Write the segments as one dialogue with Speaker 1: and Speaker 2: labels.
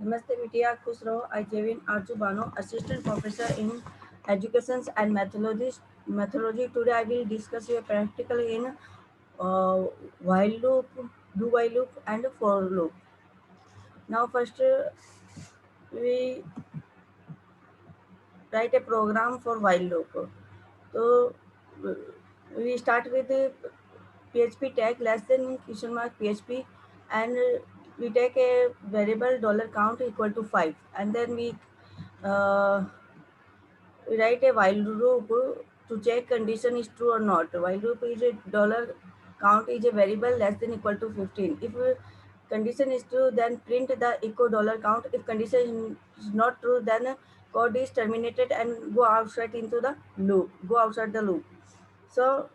Speaker 1: Namaste बिटिया खुश रहो. I Jevin Arju Bano, assistant professor in education and methodology. Today I will discuss your practical in while loop, do while loop and for loop. Now first we write a program for while loop. So we start with the PHP tag less than question mark PHP, and we take a variable dollar count equal to 5, and then uh, we write a while loop to check condition is true or not. While loop is a dollar count is a variable less than equal to 15. If condition is true, then print the echo dollar count. If condition is not true, then code is terminated and go outside into the loop. Go outside the loop. So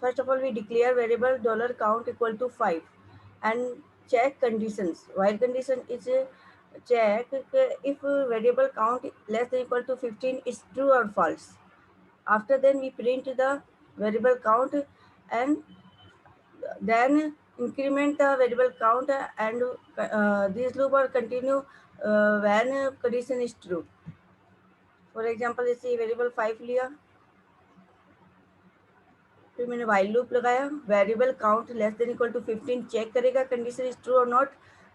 Speaker 1: first of all, we declare variable dollar count equal to 5 and check conditions. While condition is a check if variable count less than equal to 15 is true or false. After then we print the variable count and then increment the variable count, and this loop will continue when condition is true. For example, जैसे variable 5 लिया, फिर मैंने while loop लगाया, variable count less than equal to 15 check करेगा condition is true और not,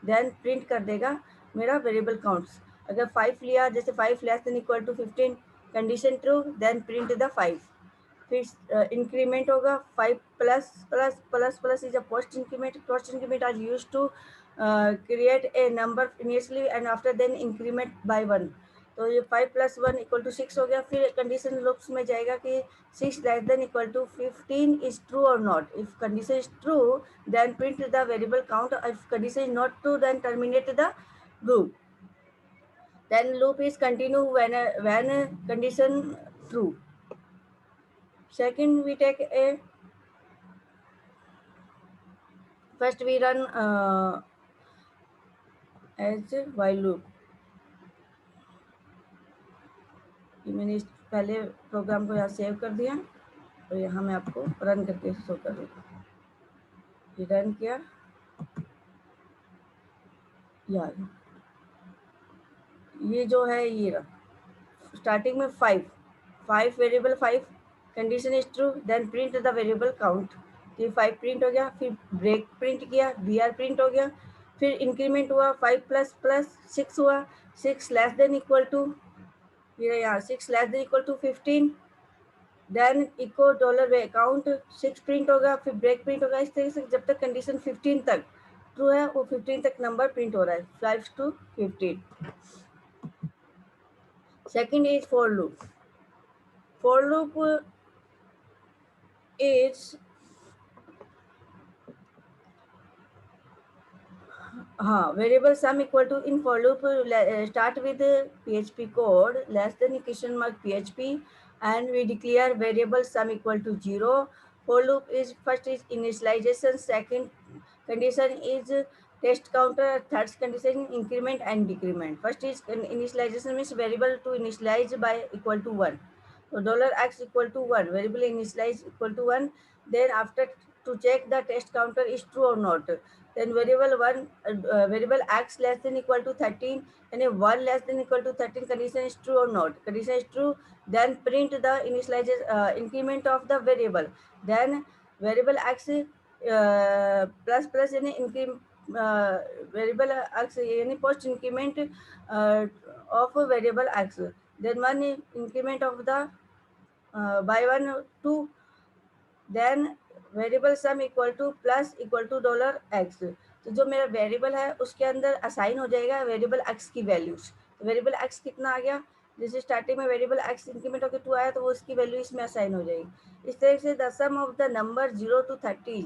Speaker 1: then print कर देगा मेरा वेरिएबल काउंट्स. अगर 5 लिया, जैसे 5 less than equal to 15 condition true, then print the 5. फिर इंक्रीमेंट होगा 5 plus plus plus plus is a post increment. Post increment are used to create a number initially and after then increment by 1. तो ये 5 plus 1 equal to 6 हो गया. फिर condition loops में जाएगा कि 6 less than equal to 15 is true or not. If condition is true, then print the variable count. If condition is not true, then terminate the loop. Then loop is continue when condition true. Second, we take a first we run as while loop. ये मैंने पहले programme को यहाँ save कर दिया और यहाँ मैं आपको रन करके शो कर रही हूँ. ये रन किया, यार ये जो है ये रहा स्टार्टिंग में 5 variable 5 condition is true, then print the variable count. तो 5 प्रिंट हो गया. फिर ब्रेक प्रिंट किया, बी आर प्रिंट हो गया. फिर इंक्रीमेंट हुआ 5 प्लस प्लस 6 हुआ, 6 लेस देन इक्वल टू, फिर यहाँ 6 less than equal to 15, then echo dollar account 6 print होगा. फिर ब्रेक प्रिंट होगा. इस तरह से जब तक कंडीशन 15 तक ट्रू है वो 15 तक नंबर प्रिंट हो रहा है, 5 to 15. Second is for loop. For loop is हाँ variable sum equal to in for loop start with PHP code less than question mark PHP and we declare variable sum equal to 0. For loop is first is initialization, second condition is test counter, third condition increment and decrement. First is initialization means variable to initialize by equal to 1. So $x equal to 1, variable initialize equal to 1. Then after to check the test counter is true or not, then variable x less than equal to 13 and a 1 less than equal to 13 condition is true or not. Condition is true, then print the initialization increment of the variable. Then variable x plus plus यानी variable x यानी post increment of variable x. Then one increment of the by 1 2, then variable sum equal to plus equal to $x. तो जो मेरा variable है उसके अंदर assign हो जाएगा वेरिएबल x की वैल्यूज. तो वेरिएबल x कितना आ गया, जैसे स्टार्टिंग में वेरिएबल x इंक्रीमेंट होकर 2 आया तो वो उसकी वैल्यू इसमें असाइन हो जाएगी. इस तरह से the sum of the number 0 to 30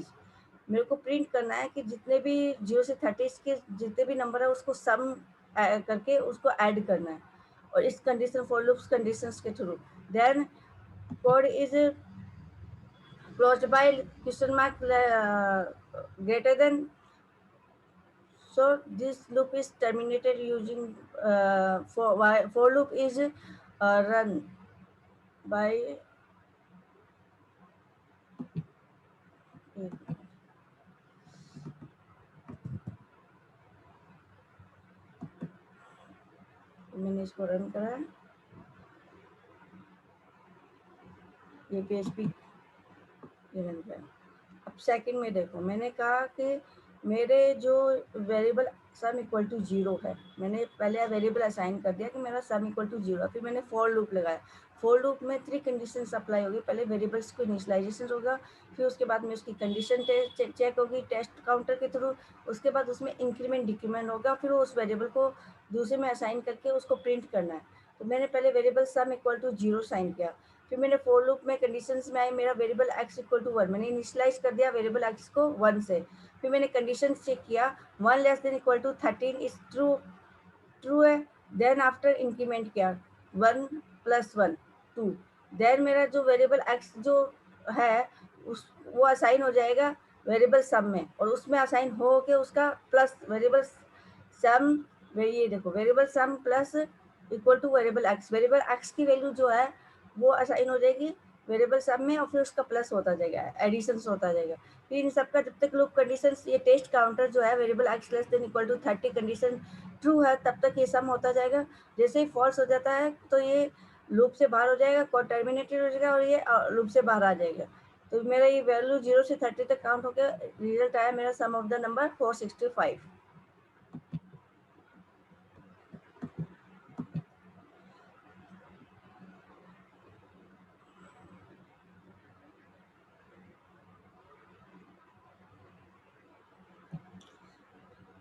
Speaker 1: मेरे को प्रिंट करना है कि जितने भी 0 से 30 के जितने भी नंबर है उसको सम करके उसको ऐड करना है, और इस कंडीशन फॉर लूप्स कंडीशंस के through. Then code is closed by question mark greater than. So this loop is terminated using for loop is run by मैंने इसको रन करा है, ये PHP ये रन करा। अब सेकंड में देखो, मैंने कहा कि मेरे जो वेरिएबल सम इक्वल टू 0 है, मैंने पहले वेरिएबल असाइन कर दिया कि मेरा सम इक्वल टू 0, फिर मैंने फॉर लूप लगाया। फॉर लूप में 3 कंडीशंस अप्लाई होगी, पहले वेरिएबल्स को इनिशियलाइजेशन होगा, फिर उसके बाद में उसकी कंडीशन चेक होगी टेस्ट काउंटर के थ्रू, उसके बाद उसमें इंक्रीमेंट डिक्रीमेंट होगा, फिर उस वेरिएबल को दूसरे में असाइन करके उसको प्रिंट करना है। तो मैंने पहले variable sum equal to 0 sign किया, फिर मैंने फॉर लूप में कंडीशंस में आई मेरा वेरिएबल x इक्वल टू 1, मैंने इनिशियलाइज कर दिया वेरिएबल x को 1 से, फिर मैंने कंडीशन चेक किया 1 less than equal to 13 is true, true है। देन आफ्टर इंक्रीमेंट किया 1 प्लस 1 2, देन मेरा जो वेरिएबल x जो है उस वो असाइन हो जाएगा वेरिएबल सम में, और उसमें असाइन हो के उसका प्लस वेरिएबल सम, ये देखो variable sum plus equal to variable x की वैल्यू जो है वो असाइन हो जाएगी वेरिएबल सम में, और फिर उसका प्लस होता जाएगा, एडिशन होता जाएगा। फिर इन सबका जब तक लूप कंडीशन, ये टेस्ट काउंटर जो है variable x less than equal to 30 condition true है तब तक ये सम होता जाएगा। जैसे ही फॉल्स हो जाता है तो ये लूप से बाहर हो जाएगा, कोड टर्मिनेटेड हो जाएगा और ये लूप से बाहर आ जाएगा। तो मेरा ये वैल्यू 0 से 30 तक काउंट हो गया, रिजल्ट आया मेरा sum of the number 465।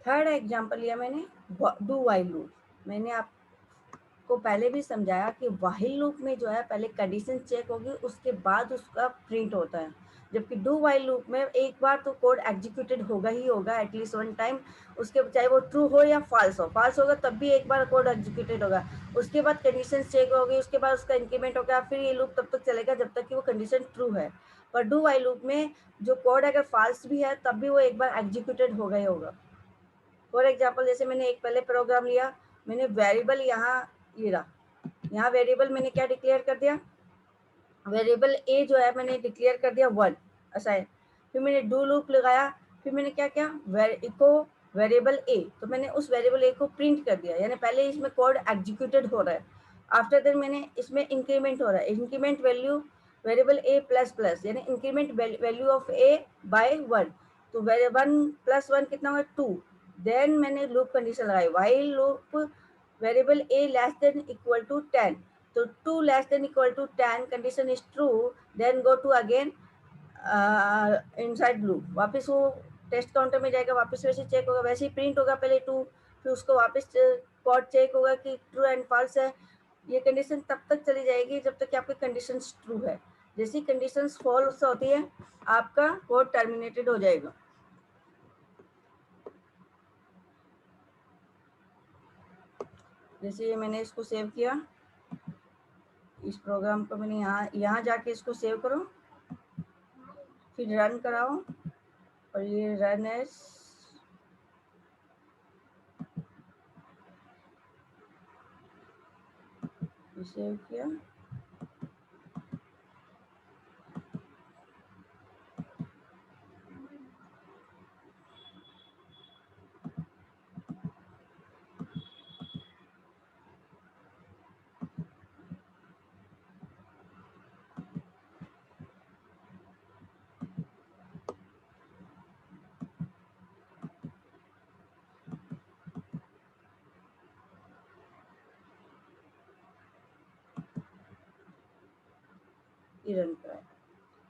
Speaker 1: Third example लिया मैंने डू वाइल लूप। मैंने आपको पहले भी समझाया कि वाइल लूप में जो है पहले कंडीशन चेक होगी उसके बाद उसका प्रिंट होता है, जबकि डू वाइल लूप में एक बार तो कोड एग्जीक्यूटेड होगा ही होगा एटलीस्ट वन टाइम, उसके चाहे वो ट्रू हो या फॉल्स हो, फॉल्स होगा तब भी एक बार कोड एग्जीक्यूटेड होगा, उसके बाद कंडीशन चेक होगी, उसके बाद उसका इंक्रीमेंट होगा, फिर ये लूप तब तक चलेगा जब तक कि वो कंडीशन ट्रू है। पर डू वाइल लूप में जो कोड अगर फॉल्स भी है तब भी वो एक बार एग्जीक्यूटेड होगा ही होगा। फॉर एग्जाम्पल जैसे मैंने एक पहले प्रोग्राम लिया, मैंने वेरिएबल यहाँ ये रहा, यहाँ वेरिएबल मैंने क्या डिक्लेयर कर दिया, वेरिएबल ए जो है मैंने डिक्लेयर कर दिया 1 असाइन, फिर मैंने डू लूप लगाया, फिर मैंने क्या किया इको वेरिएबल ए, तो मैंने उस वेरिएबल ए को प्रिंट कर दिया, यानी पहले इसमें कोड एग्जीक्यूटेड हो रहा है, आफ्टर दैट मैंने इसमें इंक्रीमेंट हो रहा है, increment value variable A plus plus, यानी increment value of A by 1, तो 1 प्लस 1 कितना हुआ 2, देन मैंने लूप कंडीशन लगाई while loop variable A less than equal to 10, so 2 less than equal to 10 condition is true, then go to again inside loop, वापस वो test counter में जाएगा, वापस वैसे चेक होगा, वैसे ही प्रिंट होगा पहले 2, फिर उसको वापस कोड चेक होगा कि ट्रू एंड फॉल्स है, ये कंडीशन तब तक चली जाएगी जब तक कि आपकी कंडीशन ट्रू है, जैसी कंडीशन फॉल्स होती है आपका कोड टर्मिनेटेड हो जाएगा। जैसे ये मैंने इसको सेव किया, इस प्रोग्राम को मैंने यहाँ जाके इसको सेव करो, फिर रन कराओ, और ये रन एज सेव किया, ये रन कराया,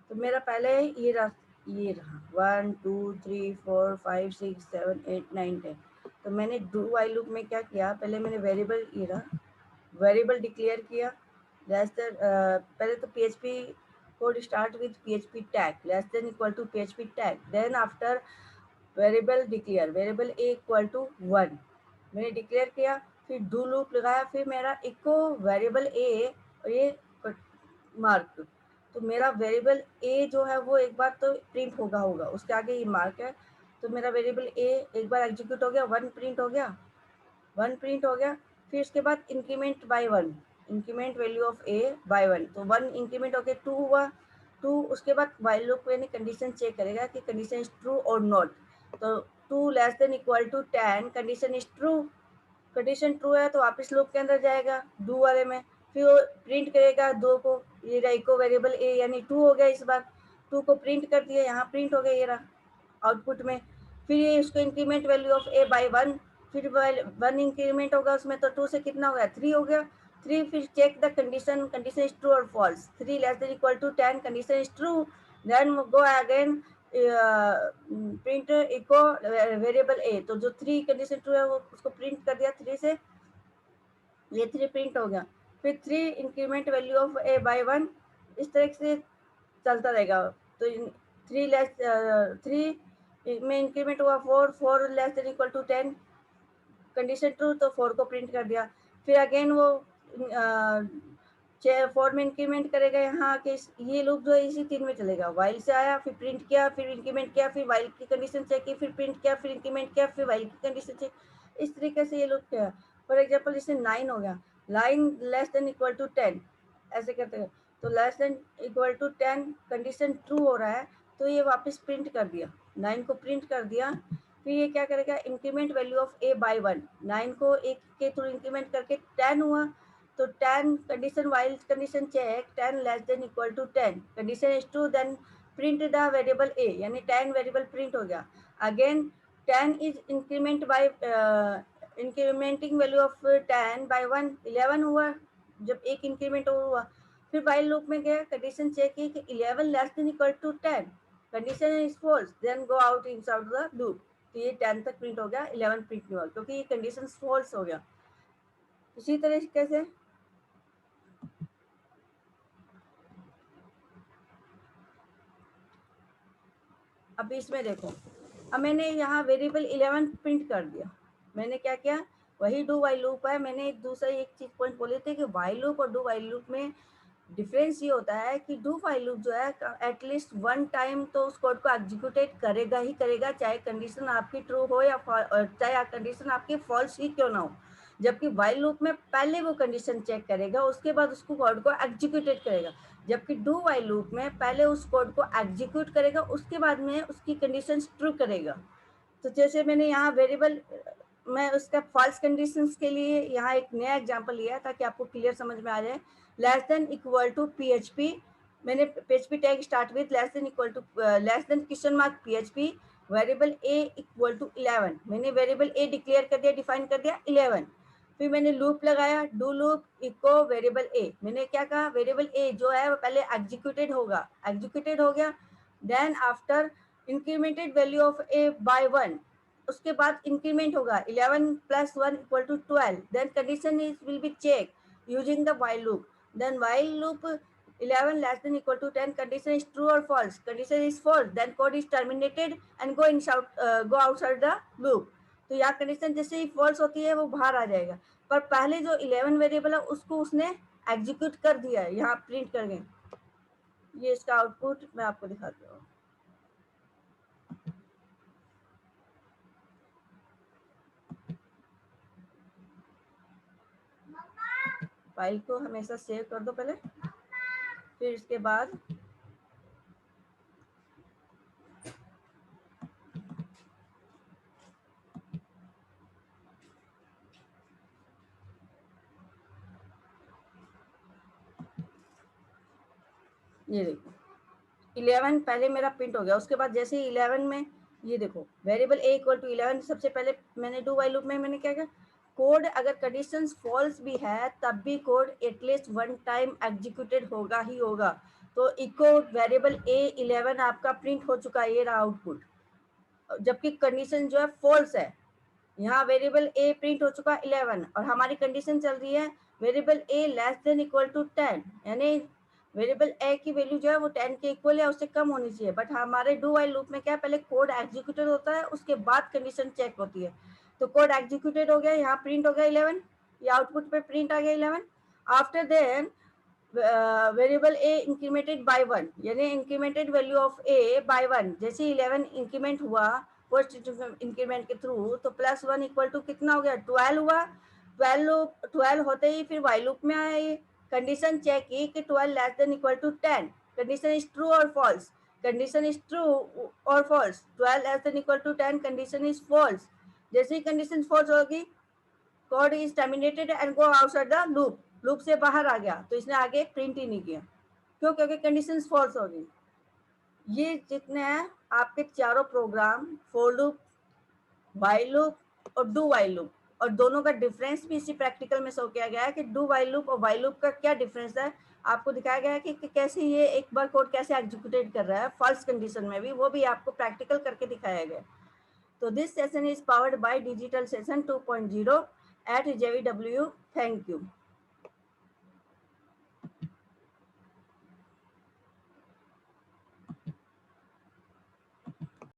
Speaker 1: तो मेरा पहले ये रहा 1 2 3 4 5 6 7 8 9 10, तो मैंने डू वाइल लूप में क्या किया, पहले मैंने वेरिएबल ये रहा वेरिएबल डिक्लेयर किया, लेस देन पहले तो PHP code start with PHP tag less than equal to PHP tag, then after variable declare variable A equal to 1 मैंने डिक्लेयर किया, फिर डू लूप लगाया, फिर मेरा इको वेरिएबल ए और ये मार्क, तो मेरा वेरिएबल ए जो है वो एक बार तो प्रिंट होगा उसके आगे ये मार्क है, तो मेरा वेरिएबल ए एक बार एग्जीक्यूट हो गया, 1 प्रिंट हो गया, 1 प्रिंट हो गया, फिर उसके बाद increment by 1, increment value of A by 1, तो 1 इंक्रीमेंट होकर 2 हुआ, 2 उसके बाद व्हाइल लूप यानी कंडीशन चेक करेगा कि कंडीशन इज ट्रू और नॉट, तो 2 less than equal to 10 condition is true, condition true है तो वापस लूप के अंदर जाएगा डू वाले में, फिर वो प्रिंट करेगा 2 को, ये रहा इको वेरिएबल ए यानी 2 हो गया, इस बार 2 को प्रिंट कर दिया, यहाँ प्रिंट हो गया, ये रहा आउटपुट में। फिर ये उसको increment value of A by 1, फिर 1 इंक्रीमेंट होगा उसमें, तो 2 से कितना हो गया 3 हो गया। 3 फिर check the condition, condition is true और false, 3 less than equal to 10, condition is true, then go again print echo variable a, तो जो 3 कंडीशन ट्रू है वो उसको प्रिंट कर दिया 3 से, ये 3 प्रिंट हो गया। फिर 3 increment value of A by 1, इस तरह से चलता रहेगा। तो 3 लेस 3 में इंक्रीमेंट हुआ 4, 4 less than equal to 10, condition true, तो 4 को प्रिंट कर दिया। फिर अगेन वो 4 में इंक्रीमेंट करेगा यहाँ के, ये लूप जो है इसी 3 में चलेगा, वाइल से आया, फिर प्रिंट किया, फिर इंक्रीमेंट किया, फिर वाइल की कंडीशन चेक की, फिर प्रिंट किया, फिर इंक्रीमेंट किया, फिर वाइल की कंडीशन चेक, इस तरीके से ये लूप किया। फॉर एग्जाम्पल जैसे 9 हो गया, line less than equal to 10, ऐसे करते हैं, तो less than equal to 10 condition true हो रहा है, तो ये वापस प्रिंट कर दिया, 9 को प्रिंट कर दिया। फिर ये क्या करेगा, increment value of A by 1, 9 को एक के थ्रू इंक्रीमेंट करके 10 हुआ, तो 10 condition while condition check, 10 less than equal to 10, condition is true, then print the variable a, यानी 10 वेरिएबल प्रिंट हो गया। Again 10 is increment by incrementing value of 10 by 1, 11 हुआ जब एक इंक्रीमेंट हुआ। फिर वाइल लूप में गया, कंडीशन चेक की कि 11 less than equal to 10, condition is false, then go out inside the loop, तो ये 10 तक प्रिंट हो गया, 11 प्रिंट नहीं हुआ क्योंकि ये कंडीशन फॉल्स हो गया। इसी तरीके से अब इसमें देखो, अब मैंने यहाँ वेरिएबल 11 प्रिंट कर दिया, मैंने क्या किया, वही डू वाइल लूप है। मैंने दूसरा एक चीज पॉइंट बोले थे कि वाइल लूप और डू वाइल लूप में डिफरेंस ये होता है कि डू वाइल लूप जो है एटलीस्ट 1 टाइम तो उस कोड को एग्जीक्यूट करेगा ही करेगा, चाहे कंडीशन आपकी ट्रू हो या चाहे कंडीशन आपकी फॉल्स ही क्यों ना हो। जबकि वाइल लूप में पहले वो कंडीशन चेक करेगा, उसके बाद उसको कोड को एग्जीक्यूट करेगा। जबकि डू वाइल लूप में पहले उस कोड को एग्जीक्यूट करेगा, उसके बाद में उसकी कंडीशन ट्रू करेगा। तो जैसे मैंने यहाँ वेरिएबल, मैं उसका फॉल्स कंडीशंस के लिए यहाँ एक नया एग्जांपल लिया ताकि आपको क्लियर समझ में आ जाए। Less than equal to PHP, मैंने PHP tag start with less than equal to less than question mark PHP variable A equal to 11, मैंने वेरिएबल ए डिक्लेयर कर दिया, डिफाइन कर दिया 11। फिर मैंने लूप लगाया, डू लूप इको वेरिएबल ए, मैंने क्या कहा, वेरिएबल ए जो है वो पहले एग्जीक्यूटेड होगा, एग्जीक्यूटेड हो गया, then after incremented value of A by 1, उसके बाद इंक्रीमेंट होगा 11 plus 1 equal to 12, then condition is will be check using the while loop, then while loop 11 less than equal to 10, condition is true or false, condition is false, then code is terminated and go outside the loop। तो यहाँ condition जैसे ही false होती है वो बाहर आ जाएगा, पर पहले जो 11 वेरिएबल है उसको उसने एग्जीक्यूट कर दिया है, यहाँ प्रिंट कर गए। ये इसका आउटपुट मैं आपको दिखाती हूँ। फाइल को हमेशा सेव कर दो पहले, फिर इसके बाद ये देखो 11 पहले मेरा प्रिंट हो गया, उसके बाद जैसे ही 11 में ये देखो वेरिएबल ए इक्वल टू 11, सबसे पहले मैंने डू वाइल लूप में मैंने क्या किया, कोड अगर कंडीशंस फॉल्स भी है तब भी कोड एटलीस्ट 1 टाइम एग्जीक्यूटेड होगा ही होगा। तो इको वेरिएबल ए 11 आपका प्रिंट हो चुका है, ये रहा आउटपुट, जबकि कंडीशन जो है फॉल्स है। यहाँ वेरिएबल ए प्रिंट हो चुका 11 और हमारी कंडीशन चल रही है variable A less than equal to 10, यानी वेरिएबल ए की वैल्यू जो है वो 10 के इक्वल या उससे कम होनी चाहिए। बट हमारे डू वाइल लूप में क्या है, पहले कोड एग्जीक्यूटेड होता है उसके बाद कंडीशन चेक होती है। तो कोड एग्जीक्यूटेड हो गया, यहाँ प्रिंट हो गया 11, ये आउटपुट पे प्रिंट आ गया 11। After then variable A incremented by 1, यानी incremented value of A by 1, जैसे 11 इंक्रीमेंट हुआ फर्स्ट इंक्रीमेंट के थ्रू, तो प्लस 1 इक्वल टू कितना हो गया 12 हुआ। 12 होते ही फिर वाइल लूप में आया, ये कंडीशन चेक की कि 12 less than equal to 10, condition is true और फॉल्स, कंडीशन इज ट्रू और false, 12 less than equal to 10, condition is false. जैसे ही कंडीशन फॉल्स होगी code is terminated and go outside the loop, loop से बाहर आ गया तो इसने आगे प्रिंट ही नहीं किया। क्यों? क्योंकि कंडीशन फॉल्स हो गई। ये जितने हैं आपके चारों program, for loop, while loop और डू वाइल लूप, और दोनों का डिफरेंस भी इसी प्रैक्टिकल में शो किया गया है कि डू वाइल लूप और वाइल लूप का क्या डिफरेंस है। आपको दिखाया गया है कि कैसे ये एक बार कोड कैसे एग्जीक्यूट कर रहा है फॉल्स कंडीशन में भी, वो भी आपको प्रैक्टिकल करके दिखाया गया। तो this session is powered by digital session 2.0 at JVW. Thank you.